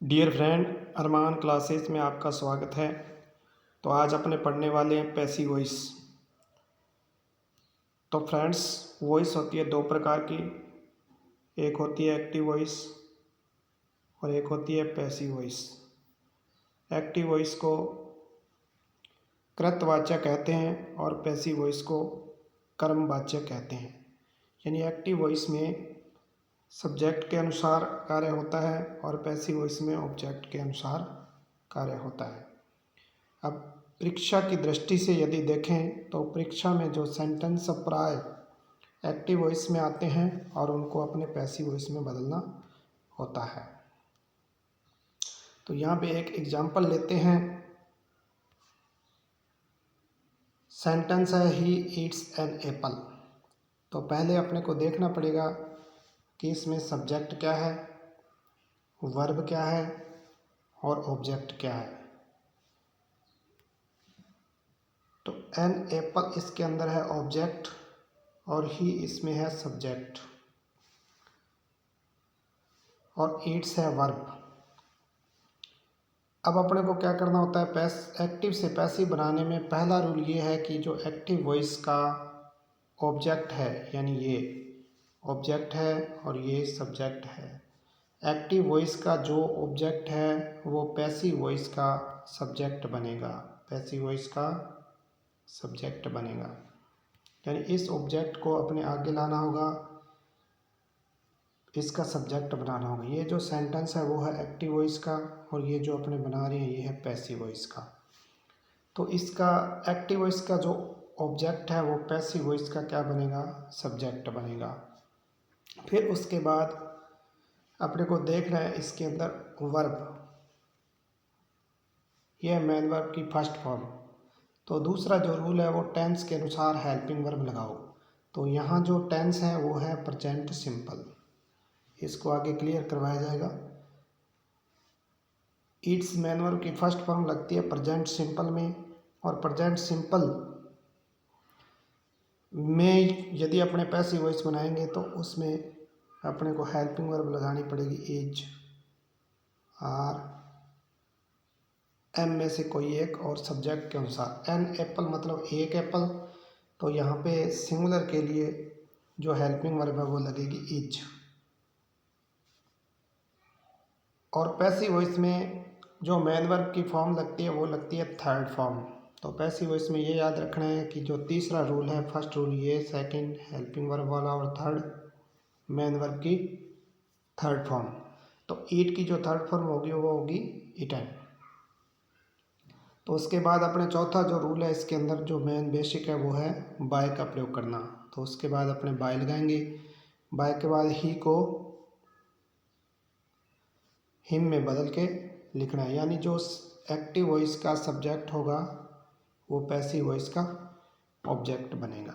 Dear friend, अरमान classes में आपका स्वागत है। तो आज अपने पढ़ने वाले हैं पैसिव वॉइस। तो फ्रेंड्स, वॉइस होती है दो प्रकार की, एक होती है एक्टिव वॉइस और एक होती है पैसिव वॉइस। एक्टिव वॉइस को कृतवाचक कहते हैं और पैसिव वॉइस को कर्मवाचक कहते हैं। यानी एक्टिव वॉइस में सब्जेक्ट के अनुसार कार्य होता है और पैसिव वॉइस में ऑब्जेक्ट के अनुसार कार्य होता है। अब परीक्षा की दृष्टि से यदि देखें तो परीक्षा में जो सेंटेंस प्राय एक्टिव वॉइस में आते हैं और उनको अपने पैसिव वॉइस में बदलना होता है। तो यहाँ पे एक एग्जांपल लेते हैं। सेंटेंस है ही ईट्स एन एप्पल। तो पहले अपने को देखना पड़ेगा कि इसमें सब्जेक्ट क्या है, वर्ब क्या है और ऑब्जेक्ट क्या है। तो एन एप्पल इसके अंदर है ऑब्जेक्ट और ही इसमें है सब्जेक्ट और ईट्स है वर्ब। अब अपने को क्या करना होता है, एक्टिव से पैसिव बनाने में पहला रूल ये है कि जो एक्टिव वॉइस का ऑब्जेक्ट है, यानी ये ऑब्जेक्ट है और ये सब्जेक्ट है, एक्टिव वॉइस का जो ऑब्जेक्ट है वो पैसिव वॉइस का सब्जेक्ट बनेगा, पैसिव वॉइस का सब्जेक्ट बनेगा। यानी इस ऑब्जेक्ट को अपने आगे लाना होगा, इसका सब्जेक्ट बनाना होगा। ये जो सेंटेंस है वो है एक्टिव वॉइस का और ये जो अपने बना रहे हैं ये है पैसिव वॉइस का। तो इसका एक्टिव वॉइस का जो ऑब्जेक्ट है वो पैसिव वॉइस का क्या बनेगा, सब्जेक्ट बनेगा। फिर उसके बाद अपने को देखना है इसके अंदर वर्ब, यह मेन वर्ब की फर्स्ट फॉर्म। तो दूसरा जो रूल है वो टेंस के अनुसार हेल्पिंग वर्ब लगाओ। तो यहाँ जो टेंस है वो है प्रेजेंट सिंपल, इसको आगे क्लियर करवाया जाएगा। ईट्स मेन वर्ब की फर्स्ट फॉर्म लगती है प्रेजेंट सिंपल में, और प्रेजेंट सिंपल में यदि अपने पैसिव वॉइस बनाएंगे तो उसमें अपने को हेल्पिंग वर्ब लगानी पड़ेगी इज, आर, एम में से कोई एक और सब्जेक्ट के अनुसार। एन एप्पल मतलब एक एप्पल, तो यहाँ पे सिंगुलर के लिए जो हेल्पिंग वर्ब है वो लगेगी इज। और पैसिव वॉइस में जो मेन वर्ब की फॉर्म लगती है वो लगती है थर्ड फॉर्म। तो पैसिव वॉइस में ये याद रखना है कि जो तीसरा रूल है, फर्स्ट रूल ये, सेकंड हेल्पिंग वर्ब वाला और थर्ड मेन वर्ब की थर्ड फॉर्म। तो ईट की जो थर्ड फॉर्म होगी वो होगी ईटन। तो उसके बाद अपने चौथा जो रूल है इसके अंदर जो मेन बेसिक है वो है बाय का प्रयोग करना। तो उसके बाद अपने बाय लगाएंगे, बाय के बाद ही को हिम में बदल के लिखना है। यानी जो एक्टिव वॉइस का सब्जेक्ट होगा वो पैसिव वॉइस का ऑब्जेक्ट बनेगा।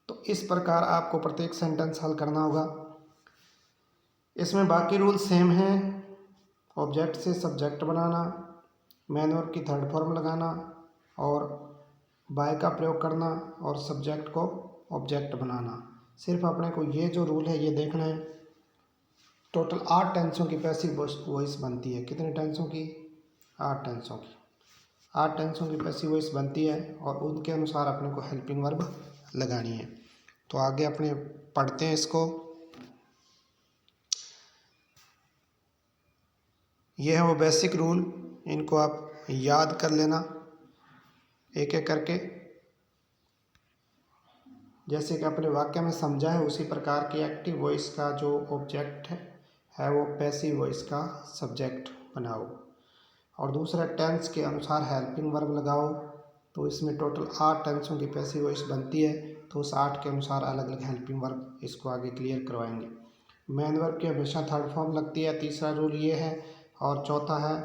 तो इस प्रकार आपको प्रत्येक सेंटेंस हल करना होगा। इसमें बाकी रूल सेम हैं, ऑब्जेक्ट से सब्जेक्ट बनाना, मेन वर्ब की थर्ड फॉर्म लगाना और बाय का प्रयोग करना और सब्जेक्ट को ऑब्जेक्ट बनाना। सिर्फ अपने को ये जो रूल है ये देखना है। टोटल 8 टेंसों की पैसिव वॉइस बनती है। कितने टेंसों की? 8 टेंसों की। 8 टेंसों की पैसिव वॉइस बनती है और उनके अनुसार अपने को हेल्पिंग वर्ब लगानी है। तो आगे अपने पढ़ते हैं इसको। ये है वो बेसिक रूल, इनको आप याद कर लेना एक एक करके। जैसे कि अपने वाक्य में समझा है उसी प्रकार की एक्टिव वॉइस का जो ऑब्जेक्ट है वो पैसिव वॉइस का सब्जेक्ट बनाओ। और दूसरा टेंस के अनुसार हेल्पिंग वर्ब लगाओ। तो इसमें टोटल 8 टेंसों की पैसिव वॉइस बनती है, तो उस 8 के अनुसार अलग अलग हेल्पिंग वर्ब इसको आगे क्लियर करवाएंगे। मेन वर्ब की हमेशा थर्ड फॉर्म लगती है, तीसरा रूल ये है। और चौथा है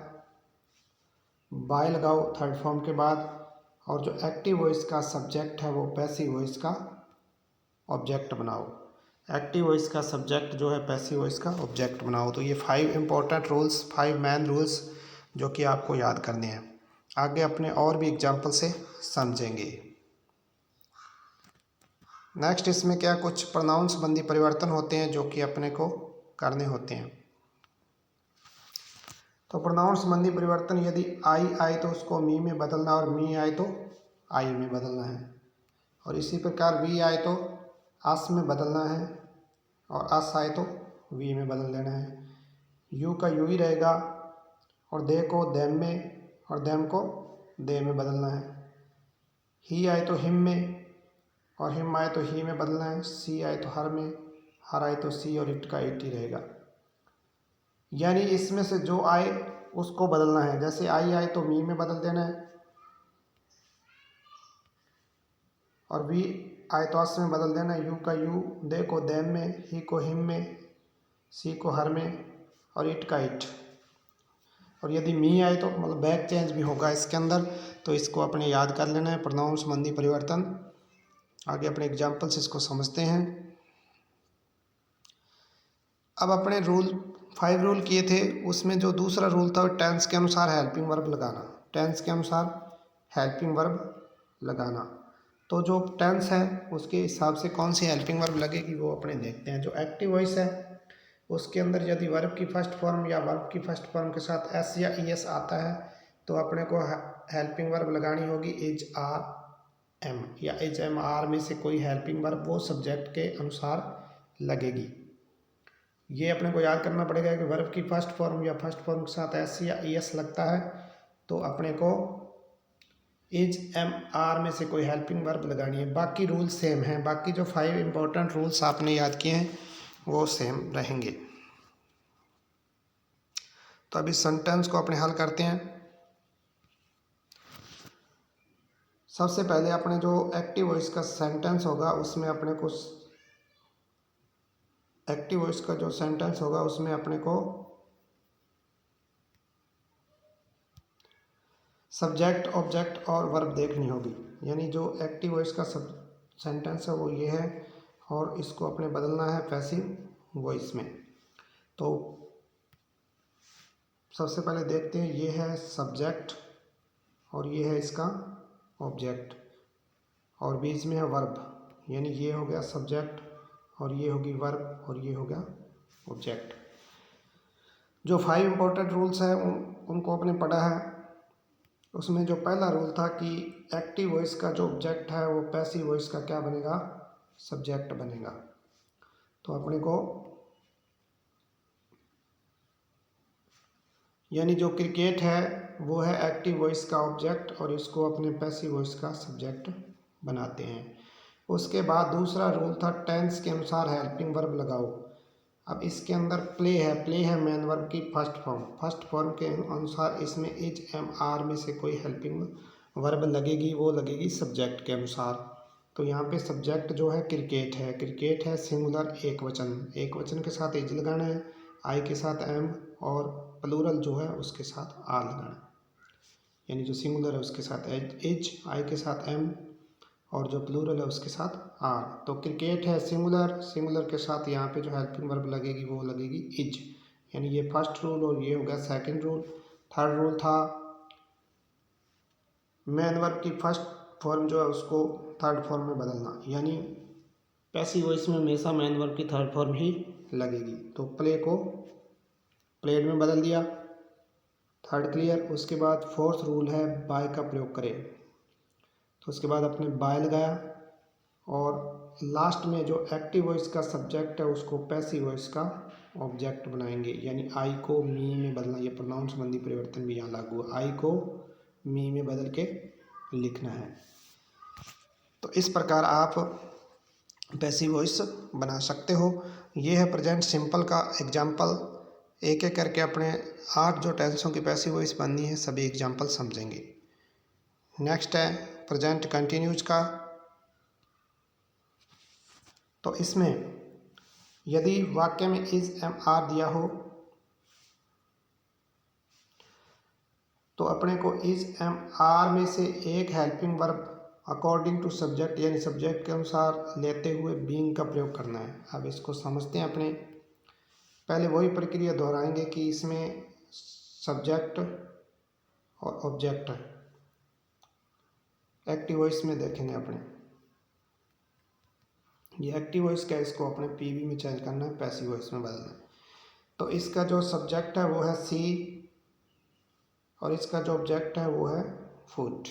बाय लगाओ थर्ड फॉर्म के बाद, और जो एक्टिव वॉइस का सब्जेक्ट है वो पैसिव वॉइस का ऑब्जेक्ट बनाओ। एक्टिव वॉइस का सब्जेक्ट जो है पैसिव वॉइस का ऑब्जेक्ट बनाओ। तो ये 5 इंपॉर्टेंट रूल्स, 5 मेन रूल्स जो कि आपको याद करने हैं। आगे अपने और भी एग्जाम्पल से समझेंगे। नेक्स्ट इसमें क्या कुछ प्रोनाउन संबंधी परिवर्तन होते हैं जो कि अपने को करने होते हैं। तो प्रोनाउन संबंधी परिवर्तन, यदि आई आए तो उसको मी में बदलना और मी आए तो आई में बदलना है। और इसी प्रकार वी आए तो आस में बदलना है और अस आए तो वी में बदल देना है। यू का यू ही रहेगा और दे को देम में और देम को दे में बदलना है। ही आए तो हिम में और हिम आए तो ही में बदलना है। सी आए तो हर में, हर आए तो सी और इट का इट ही रहेगा। यानी इसमें से जो आए उसको बदलना है। जैसे आई आए तो मी में बदल देना है और वी आए तो अस में बदल देना है। यू का यू, दे को देम में, ही को हिम में, सी को हर में और इट का इट। और यदि मी आए तो मतलब बैक चेंज भी होगा इसके अंदर, तो इसको अपने याद कर लेना है, प्रोनाउन संबंधी परिवर्तन। आगे अपने एग्जाम्पल से इसको समझते हैं। अब अपने 5 रूल किए थे, उसमें जो दूसरा रूल था वो टेंस के अनुसार हेल्पिंग वर्ब लगाना। टेंस के अनुसार हेल्पिंग वर्ब लगाना। तो जो टेंस है उसके हिसाब से कौन सी हेल्पिंग वर्ब लगेगी वो अपने देखते हैं। जो एक्टिव वॉइस है उसके अंदर यदि वर्ब की फर्स्ट फॉर्म या वर्ब की फर्स्ट फॉर्म के साथ एस या ई एस आता है तो अपने को हेल्पिंग वर्ब लगानी होगी इज, आर, एम या एच एम आर में से कोई हेल्पिंग वर्ब वो सब्जेक्ट के अनुसार लगेगी। ये अपने को याद करना पड़ेगा कि वर्ब की फर्स्ट फॉर्म या फर्स्ट फॉर्म के साथ एस या ई एस लगता है तो अपने को इज, एम, आर में से कोई हेल्पिंग वर्ब लगानी है। बाकी रूल सेम हैं। बाकी जो 5 इंपॉर्टेंट रूल्स आपने याद किए हैं वो सेम रहेंगे। तो अब इस सेंटेंस को अपने हल करते हैं। सबसे पहले अपने जो एक्टिव वॉइस का सेंटेंस होगा उसमें अपने को एक्टिव वॉइस का जो सेंटेंस होगा उसमें अपने को सब्जेक्ट, ऑब्जेक्ट और वर्ब देखनी होगी। यानी जो एक्टिव वॉइस का सेंटेंस है वो ये है और इसको अपने बदलना है पैसिव वॉइस में। तो सबसे पहले देखते हैं, ये है सब्जेक्ट और ये है इसका ऑब्जेक्ट और बीच में है वर्ब। यानी ये हो गया सब्जेक्ट और ये होगी वर्ब और ये हो गया ऑब्जेक्ट। जो 5 इंपॉर्टेंट रूल्स हैं उनको अपने पढ़ा है। उसमें जो पहला रूल था कि एक्टिव वॉइस का जो ऑब्जेक्ट है वो पैसिव वॉइस का क्या बनेगा, सब्जेक्ट बनेगा। तो अपने को यानी जो क्रिकेट है वो है एक्टिव वॉइस का ऑब्जेक्ट और इसको अपने पैसिव वॉइस का सब्जेक्ट बनाते हैं। उसके बाद दूसरा रूल था टेंस के अनुसार हेल्पिंग वर्ब लगाओ। अब इसके अंदर प्ले है मेन वर्ब की फर्स्ट फॉर्म के अनुसार इसमें इज, एम, आर में से कोई हेल्पिंग वर्ब लगेगी, वो लगेगी सब्जेक्ट के अनुसार। तो यहाँ पे सब्जेक्ट जो है क्रिकेट है सिंगुलर एक वचन के साथ इज लगाना है, आई के साथ एम और प्लूरल जो है उसके साथ आर लगाना है। यानी जो सिंगुलर है उसके साथ इज, आई के साथ एम और जो प्लूरल है उसके साथ आर। तो क्रिकेट है सिंगुलर के साथ यहाँ पे जो हेल्पिंग वर्ब लगेगी वो लगेगी इज। यानी ये फर्स्ट रूल और ये हो गया सेकंड रूल। थर्ड रूल था मेन वर्ब की फर्स्ट फॉर्म जो है उसको थर्ड फॉर्म में बदलना। यानी पैसिव वॉइस में हमेशा मेन वर्ब की थर्ड फॉर्म ही लगेगी। तो प्ले को प्लेड में बदल दिया, थर्ड क्लियर। उसके बाद फोर्थ रूल है बाय का प्रयोग करें। तो उसके बाद अपने बाय लगाया और लास्ट में जो एक्टिव वॉइस का सब्जेक्ट है उसको पैसिव वॉइस का ऑब्जेक्ट बनाएंगे। यानी आई को मी में बदलना, ये प्रोनाउन संबंधी परिवर्तन भी यहाँ लागू है। आई को मी में बदल के लिखना है। तो इस प्रकार आप पैसिव वॉइस बना सकते हो। ये है प्रेजेंट सिंपल का एग्जाम्पल। एक एक करके अपने 8 जो टेंसों की पैसिव वॉइस बननी है सभी एग्जाम्पल समझेंगे। नेक्स्ट है प्रेजेंट कंटिन्यूज का। तो इसमें यदि वाक्य में इज, एम, आर दिया हो तो अपने को इज, एम, आर में से एक helping verb according to subject यानी सब्जेक्ट के अनुसार लेते हुए बीइंग का प्रयोग करना है। अब इसको समझते हैं अपने। पहले वही प्रक्रिया दोहराएंगे कि इसमें सब्जेक्ट और ऑब्जेक्ट एक्टिव वॉइस में देखेंगे अपने। ये एक्टिव वॉइस का इसको अपने पीवी में चेंज करना है, पैसिव वॉइस में बदलना है। तो इसका जो सब्जेक्ट है वो है सी और इसका जो ऑब्जेक्ट है वो है फूड,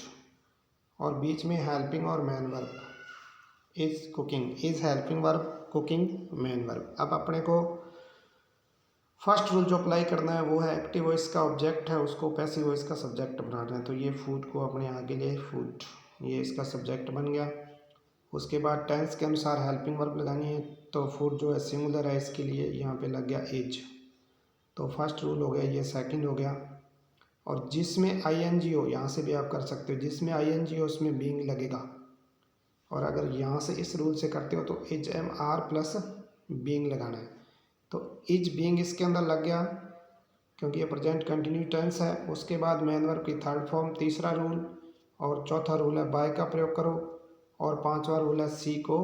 और बीच में हेल्पिंग और main verb. Is cooking, is helping verb, cooking main verb. अब अपने को फर्स्ट रूल जो अप्लाई करना है वो है एक्टिव वॉइस का ऑब्जेक्ट है उसको पैसिव वॉइस का सब्जेक्ट बनाना है। तो ये फूड को अपने आगे लिए फूड, ये इसका सब्जेक्ट बन गया। उसके बाद टेंस के अनुसार हेल्पिंग वर्ब लगानी है। तो फूड जो है सिंगुलर है, इसके लिए यहाँ पे लग गया इज। तो फर्स्ट रूल हो गया, ये सेकंड हो गया। और जिसमें आईएनजी हो, यहाँ से भी आप कर सकते हो, जिसमें आईएनजी हो उसमें बीइंग लगेगा। और अगर यहाँ से इस रूल से करते हो तो is am are plus being लगाना है। तो इज बीइंग इसके अंदर लग गया क्योंकि ये प्रेजेंट कंटिन्यू टेंस है। उसके बाद मेन वर्ब की थर्ड फॉर्म, तीसरा रूल। और चौथा रूल है बाय का प्रयोग करो। और पांचवा रूल है सी को,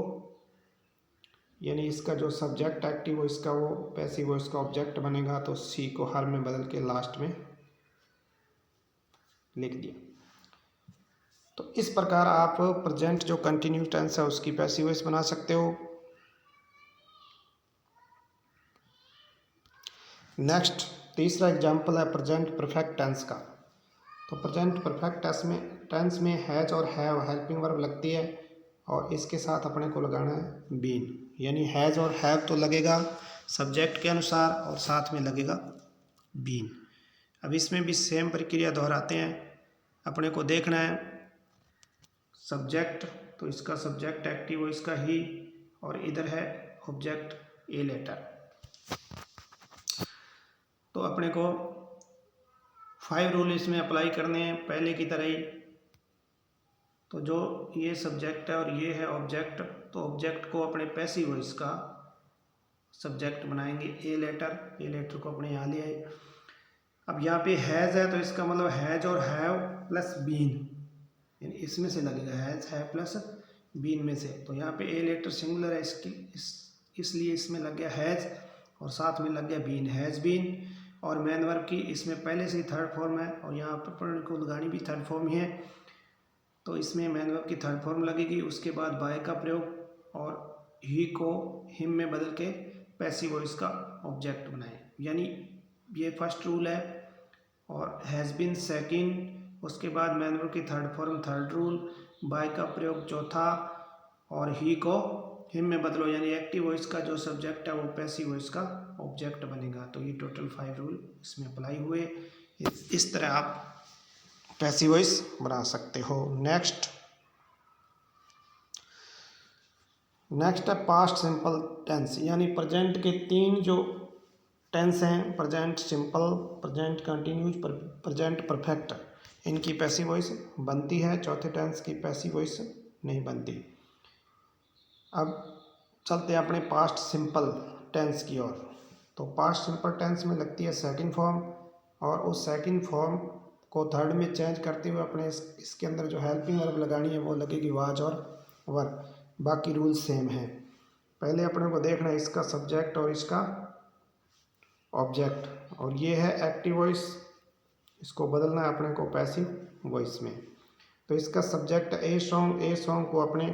यानी इसका जो सब्जेक्ट एक्टिव हो इसका वो पैसिव हो इसका ऑब्जेक्ट बनेगा। तो सी को हर में बदल के लास्ट में लिख दिया। तो इस प्रकार आप प्रेजेंट जो कंटिन्यू टेंस है उसकी पैसिव वॉइस बना सकते हो। नेक्स्ट तीसरा एग्जांपल है प्रेजेंट परफेक्ट टेंस का। तो प्रेजेंट परफेक्ट टेंस में हैज और हैव हेल्पिंग वर्ब लगती है, और इसके साथ अपने को लगाना है बीन, यानी हैज और हैव तो लगेगा सब्जेक्ट के अनुसार और साथ में लगेगा बीन। अब इसमें भी सेम प्रक्रिया दोहराते हैं। अपने को देखना है सब्जेक्ट, तो इसका सब्जेक्ट एक्टिव हो इसका ही, और इधर है ऑब्जेक्ट ए लेटर। तो अपने को 5 रूल इसमें अप्लाई करने हैं पहले की तरह ही। तो जो ये सब्जेक्ट है और ये है ऑब्जेक्ट, तो ऑब्जेक्ट को अपने पैसिव वॉइस का सब्जेक्ट बनाएंगे ए लेटर। ए लेटर को अपने यहाँ ले आए। अब यहाँ पे हैज़ है तो इसका मतलब हैज और हैव प्लस बीन, यानी इसमें से लगेगा हैज हैव प्लस बीन में से। तो यहाँ पे ए लेटर सिंगुलर है इसलिए इसमें लग गया हैज और साथ में लग गया बीन, हैज बीन। और मेन वर्ब की इसमें पहले से ही थर्ड फॉर्म है और यहाँ पर अपने को लगानी भी थर्ड फॉर्म ही है। तो इसमें मेन वर्ब की थर्ड फॉर्म लगेगी। उसके बाद बाय का प्रयोग और ही को हिम में बदल के पैसिव वॉइस का ऑब्जेक्ट बनाए, यानी ये फर्स्ट रूल है। और हैज़ बीन सेकंड, उसके बाद मेन वर्ब की third form third rule, by का प्रयोग चौथा, और ही को हिम में बदलो, यानी एक्टिव वॉइस का जो सब्जेक्ट है वो पैसिव वॉइस का ऑब्जेक्ट बनेगा। तो ये टोटल 5 रूल इसमें अप्लाई हुए। इस तरह आप पैसिव वॉइस बना सकते हो। नेक्स्ट है पास्ट सिंपल टेंस, यानी प्रेजेंट के 3 जो टेंस हैं, present simple, present continues, present perfect, इनकी पैसिव वॉइस बनती है। चौथे टेंस की पैसिव वॉइस नहीं बनती। अब चलते हैं अपने पास्ट सिंपल टेंस की ओर। तो पास्ट सिंपल टेंस में लगती है सेकंड फॉर्म, और उस सेकंड फॉर्म को थर्ड में चेंज करते हुए अपने इसके अंदर जो हेल्पिंग वर्ब लगानी है वो लगेगी वाज और वर्ब। बाकी रूल सेम है। पहले अपने को देखना है इसका सब्जेक्ट और इसका ऑब्जेक्ट, और ये है एक्टिव वॉइस, इसको बदलना है अपने को पैसिव वॉइस में। तो इसका subject a song, a song को अपने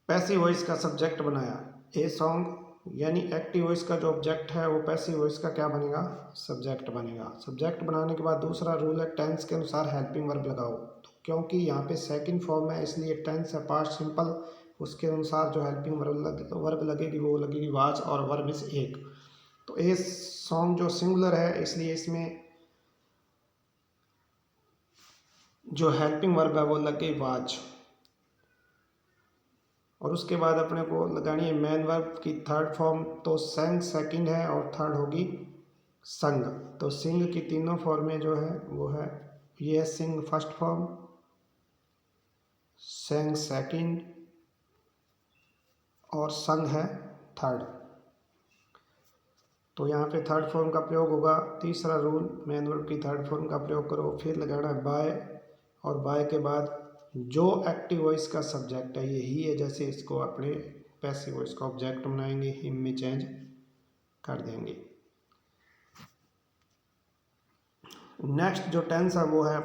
पैसिव वॉइस का सब्जेक्ट बनाया ए सॉन्ग, यानी एक्टिव वॉइस का जो ऑब्जेक्ट है वो पैसिव वॉइस का क्या बनेगा, सब्जेक्ट बनेगा। सब्जेक्ट बनाने के बाद दूसरा रूल है टेंस के अनुसार हेल्पिंग वर्ब लगाओ। तो क्योंकि यहाँ पे सेकंड फॉर्म है इसलिए टेंस है पास्ट सिंपल, उसके अनुसार जो हेल्पिंग वर्ब लगेगी वो लगेगी वाज और वर्ब इज एक। तो ए सॉन्ग जो सिंगुलर है इसलिए इसमें जो हेल्पिंग वर्ब है वो लग गई वाज। और उसके बाद अपने को लगानी है मेन वर्ब की थर्ड फॉर्म। तो सेंग सेकंड है और थर्ड होगी संग। तो सिंग की तीनों फॉर्में जो है वो है, ये है सिंग फर्स्ट फॉर्म, सेंग सेकंड और संग है थर्ड। तो यहाँ पे थर्ड फॉर्म का प्रयोग होगा। तीसरा रूल मेन वर्ब की थर्ड फॉर्म का प्रयोग करो, फिर लगाना है बाय, और बाय के बाद जो एक्टिव वॉइस का सब्जेक्ट है ये ही है, जैसे इसको अपने पैसिव वॉइस का ऑब्जेक्ट बनाएंगे, हिम में चेंज कर देंगे। नेक्स्ट जो टेंस है वो है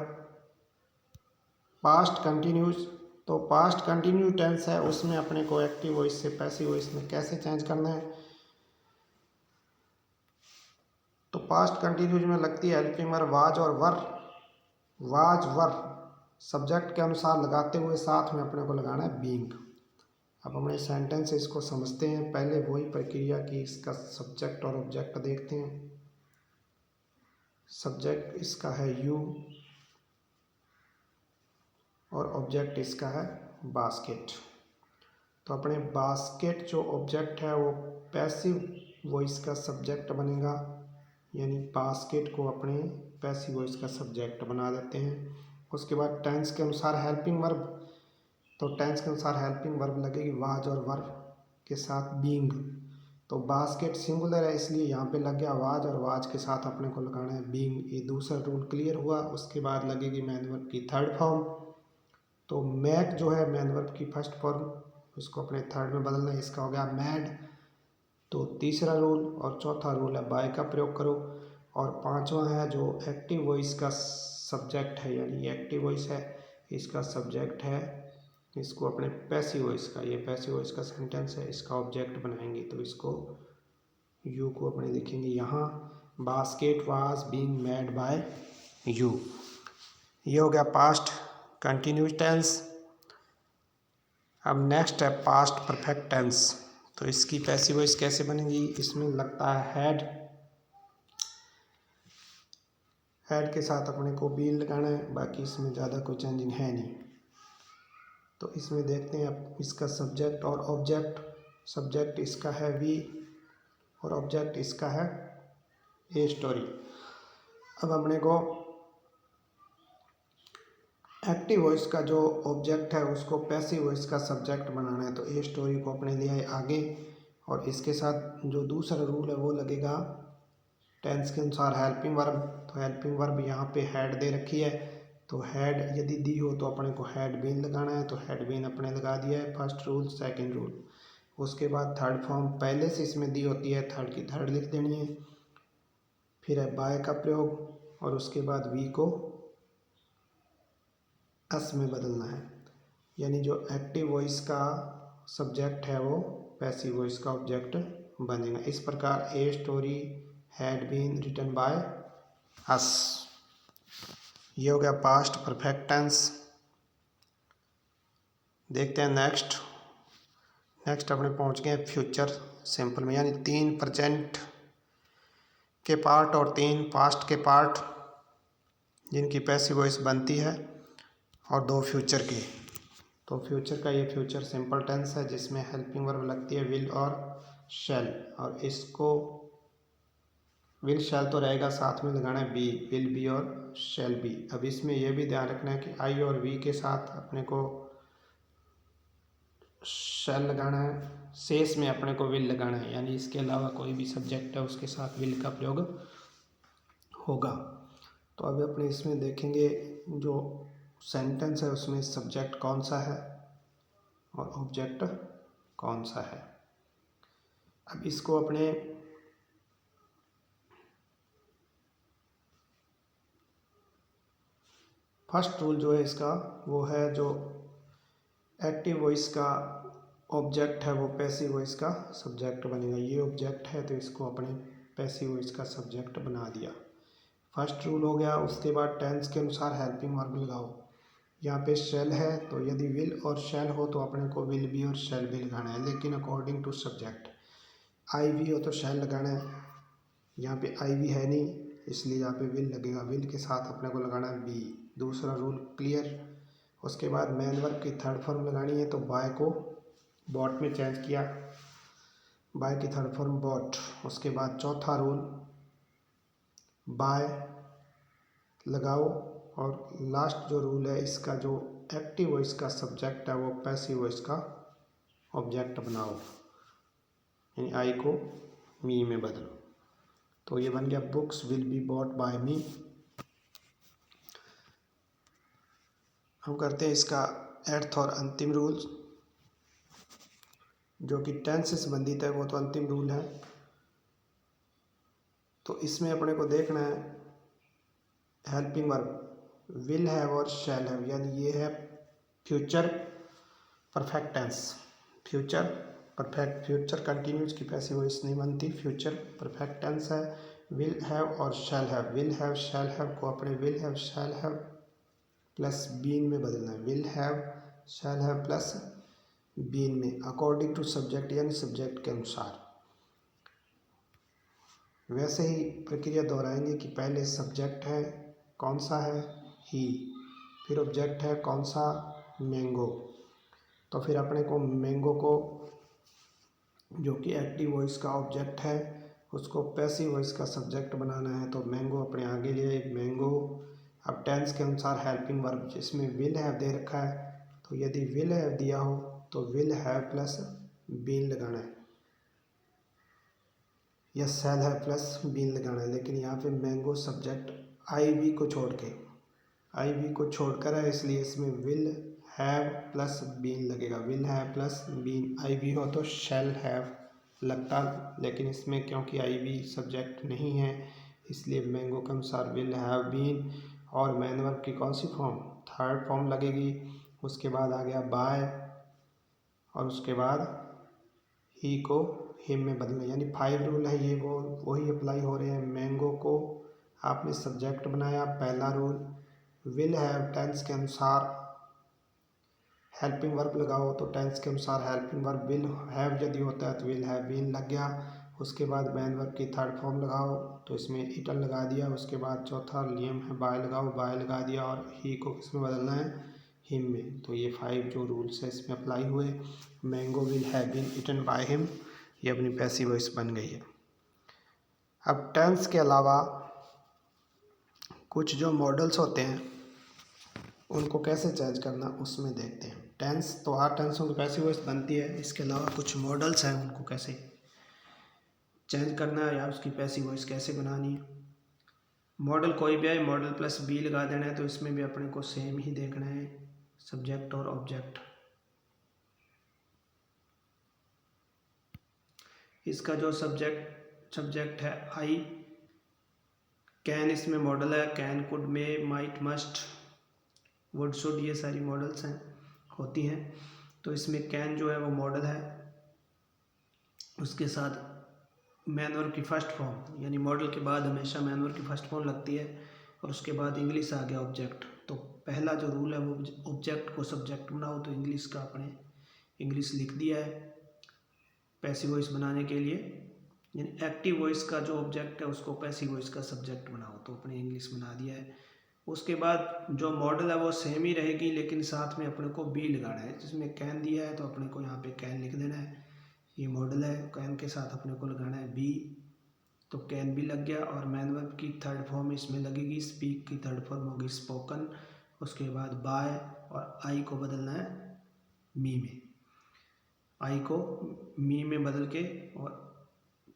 पास्ट कंटिन्यूस। तो पास्ट कंटिन्यू टेंस है उसमें अपने को एक्टिव वॉइस से पैसिव वॉइस में कैसे चेंज करना है। पास्ट कंटिन्यूज में लगती है हेल्पिंग वर्ब वाज और वर। वाज वर सब्जेक्ट के अनुसार लगाते हुए साथ में अपने को लगाना है बीइंग। अब अपने सेंटेंस से इसको समझते हैं। पहले वही प्रक्रिया की इसका सब्जेक्ट और ऑब्जेक्ट देखते हैं। सब्जेक्ट इसका है यू और ऑब्जेक्ट इसका है बास्केट। तो अपने बास्केट जो ऑब्जेक्ट है वो पैसिव वॉइस का सब्जेक्ट बनेगा, यानी बास्केट को अपने पैसिव वॉइस का सब्जेक्ट बना देते हैं। उसके बाद टेंस के अनुसार हेल्पिंग वर्ब, तो टेंस के अनुसार हेल्पिंग वर्ब लगेगी वाज और वर के साथ बीइंग। तो बास्केट सिंगुलर है इसलिए यहाँ पे लग गया वाज और वाज के साथ अपने को लगाना है बीइंग। ये दूसरा रूल क्लियर हुआ। उसके बाद लगेगी मैन वर्ब की थर्ड फॉर्म। तो मैक जो है मैन वर्ब की फर्स्ट फॉर्म, उसको अपने थर्ड में बदलना है, इसका हो गया मैड। तो तीसरा रूल और चौथा रूल है बाय का प्रयोग करो। और पांचवा है जो एक्टिव वॉइस का सब्जेक्ट है, यानी एक्टिव वॉइस है इसका सब्जेक्ट है, इसको अपने पैसिव वॉइस का, ये पैसिव वॉइस का सेंटेंस है, इसका ऑब्जेक्ट बनाएंगे। तो इसको यू को अपने देखेंगे यहाँ, basket was being made by you. ये हो गया पास्ट कंटिन्यूस टेंस। अब नेक्स्ट है पास्ट परफेक्ट टेंस। तो इसकी पैसिव वॉइस कैसे बनेगी? इसमें लगता है हेड, हेड के साथ अपने को बी लगाना है, बाकी इसमें ज़्यादा कोई चेंजिंग है नहीं। तो इसमें देखते हैं अब इसका सब्जेक्ट और ऑब्जेक्ट। सब्जेक्ट इसका है वी और ऑब्जेक्ट इसका है ए स्टोरी। अब अपने को एक्टिव वॉइस का जो ऑब्जेक्ट है उसको पैसिव वॉइस का सब्जेक्ट बनाना है। तो ए स्टोरी को अपने लिए आगे, और इसके साथ जो दूसरा रूल है वो लगेगा टेंस के अनुसार हेल्पिंग वर्ब। तो हेल्पिंग वर्ब यहाँ पे हेड दे रखी है, तो हेड यदि दी हो तो अपने को हेड बीन लगाना है। तो हेड बीन अपने लगा दिया है, फर्स्ट रूल सेकंड रूल। उसके बाद थर्ड फॉर्म पहले से इसमें दी होती है, थर्ड की थर्ड लिख देनी है। फिर है बाय का प्रयोग और उसके बाद वी को एस में बदलना है, यानी जो एक्टिव वॉइस का सब्जेक्ट है वो पैसिव वॉइस का ऑब्जेक्ट बनेगा। इस प्रकार a story had been written by us. ये हो गया पास्ट परफेक्ट टेंस। देखते हैं नेक्स्ट। नेक्स्ट अपने पहुंच गए फ्यूचर सिंपल में, यानी 3 प्रेजेंट के पार्ट और 3 पास्ट के पार्ट जिनकी पैसिव वॉइस बनती है, और 2 फ्यूचर के। तो फ्यूचर का ये फ्यूचर सिंपल टेंस है जिसमें हेल्पिंग वर्ब लगती है विल और शैल, और इसको विल शैल तो रहेगा, साथ में लगाना है बी, विल बी और शैल बी। अब इसमें यह भी ध्यान रखना है कि आई और वी के साथ अपने को शैल लगाना है, शेष में अपने को विल लगाना है, यानी इसके अलावा कोई भी सब्जेक्ट है उसके साथ विल का प्रयोग होगा। तो अब अपने इसमें देखेंगे जो सेंटेंस है उसमें सब्जेक्ट कौन सा है और ऑब्जेक्ट कौन सा है। अब इसको अपने फर्स्ट रूल जो है इसका वो है जो एक्टिव वॉइस का ऑब्जेक्ट है वो पैसिव वॉइस का सब्जेक्ट बनेगा। ये ऑब्जेक्ट है तो इसको अपने पैसिव वॉइस का सब्जेक्ट बना दिया, फर्स्ट रूल हो गया। उसके बाद टेंस के अनुसार हेल्पिंग वर्ब लगाओ। यहाँ पे शैल है तो यदि विल और शैल हो तो अपने को विल बी और शैल बी लगाना है, लेकिन according to subject. I we हो तो शैल लगाना है, यहाँ पे आई वी है नहीं इसलिए यहाँ पे विल लगेगा, विल के साथ अपने को लगाना है बी। दूसरा रूल क्लियर। उसके बाद मैन वर्ब की थर्ड फॉर्म लगानी है, तो बाय को बॉट में चेंज किया, बाय की थर्ड फॉर्म बॉट। उसके बाद चौथा रूल बाय लगाओ, और लास्ट जो रूल है इसका जो एक्टिव वॉइस का सब्जेक्ट है वो पैसिव वॉइस का ऑब्जेक्ट बनाओ, यानी आई को मी में बदलो। तो ये बन गया books will be bought by me. हम करते हैं इसका एट्थ और अंतिम रूल जो कि टेंस से संबंधित है, वो तो अंतिम रूल है। तो इसमें अपने को देखना है हेल्पिंग वर्ब विल है और शैल है, यानी ये है future perfect tense. Future perfect, future continuous की पैसिव वॉइस नहीं बनती, फ्यूचर परफेक्ट टेंस है। विल हैव और shall have, will have shall have को अपने will have shall have plus been में बदलना है, will have shall have plus been में अकॉर्डिंग टू सब्जेक्ट यानी सब्जेक्ट के अनुसार। वैसे ही प्रक्रिया दोहराएंगे कि पहले सब्जेक्ट है कौन सा है, ही, फिर ऑब्जेक्ट है कौन सा, मैंगो। तो फिर अपने को मैंगो को जो कि एक्टिव वॉइस का ऑब्जेक्ट है उसको पैसिव वॉइस का सब्जेक्ट बनाना है। तो मैंगो अपने आगे लिए मैंगो। अब टेंस के अनुसार हेल्पिंग वर्ब जिसमें विल हैव दे रखा है, तो यदि विल हैव दिया हो तो विल हैव प्लस बीन लगाना है या शैल हैव प्लस बीन लगाना है। लेकिन यहाँ पे मैंगो सब्जेक्ट आई वी को छोड़ के, आई वी को छोड़कर है, इसलिए इसमें विल हैव प्लस बीन लगेगा, will have plus been. I we हो तो शैल हैव लगता, लेकिन इसमें क्योंकि आई वी सब्जेक्ट नहीं है इसलिए मैंगो के अनुसार विल हैव बीन। और मैन वर्ब की कौन सी फॉर्म, थर्ड फॉर्म लगेगी। उसके बाद आ गया बाय और उसके बाद ही को हिम में बदलना, यानी 5 रूल है ये वो वही अप्लाई हो रहे हैं। मैंगो को आपने सब्जेक्ट बनाया, पहला रूल विल हैव टेंस के अनुसार हेल्पिंग वर्ब लगाओ, तो टेंस के अनुसार हेल्पिंग वर्ब विल हैव यदि होता है तो विल हैव बीन लग गया। उसके बाद मैन वर्ब की थर्ड फॉर्म लगाओ तो इसमें इटन लगा दिया। उसके बाद चौथा नियम है बाय लगाओ, बाय लगा दिया और ही को किसमें बदलना है, हिम में। तो ये 5 जो रूल्स है इसमें अप्लाई हुए। Mango will have been eaten by him, ये अपनी पैसिव वॉइस बन गई है। अब टेंस के अलावा कुछ जो मॉडल्स होते हैं उनको कैसे चेंज करना उसमें देखते हैं। टेंस तो हर टेंसों की पैसिव वॉइस बनती है, इसके अलावा कुछ मॉडल्स हैं उनको कैसे चेंज करना है या उसकी पैसिव वॉइस कैसे बनानी है। मॉडल कोई भी आए, मॉडल प्लस बी लगा देना है, तो इसमें भी अपने को सेम ही देखना है, सब्जेक्ट और ऑब्जेक्ट। इसका जो सब्जेक्ट है आई, कैन इसमें मॉडल है, कैन, कुड, में, माइट, मस्ट, वुड, शुड, ये सारी मॉडल्स हैं होती हैं। तो इसमें कैन जो है वो मॉडल है, उसके साथ मैन वर्ब की फर्स्ट फॉर्म, यानी मॉडल के बाद हमेशा मैन वर्ब की फर्स्ट फॉर्म लगती है और उसके बाद इंग्लिश आ गया ऑब्जेक्ट। तो पहला जो रूल है वो ऑब्जेक्ट को सब्जेक्ट बनाओ, तो इंग्लिश का अपने इंग्लिश लिख दिया है पैसिव वॉइस बनाने के लिए, यानी एक्टिव वॉइस का जो ऑब्जेक्ट है उसको पैसिव वॉइस का सब्जेक्ट बनाओ, तो अपने इंग्लिश बना दिया है। उसके बाद जो मॉडल है वो सेम ही रहेगी, लेकिन साथ में अपने को बी लगाना है। जिसमें कैन दिया है तो अपने को यहाँ पे कैन लिख देना है, ये मॉडल है, कैन के साथ अपने को लगाना है बी, तो कैन भी लग गया। और मैन वर्ब की थर्ड फॉर्म इसमें लगेगी, स्पीक की थर्ड फॉर्म होगी स्पोकन। उसके बाद बाय और आई को बदलना है मी में, आई को मी में बदल के और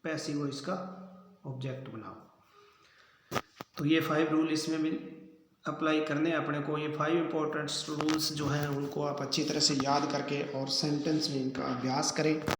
पैसिव वॉइस का ऑब्जेक्ट बनाओ। तो ये 5 रूल इसमें भी अप्लाई करने अपने को। ये 5 इंपॉर्टेंट रूल्स जो हैं उनको आप अच्छी तरह से याद करके और सेंटेंस में इनका अभ्यास करें।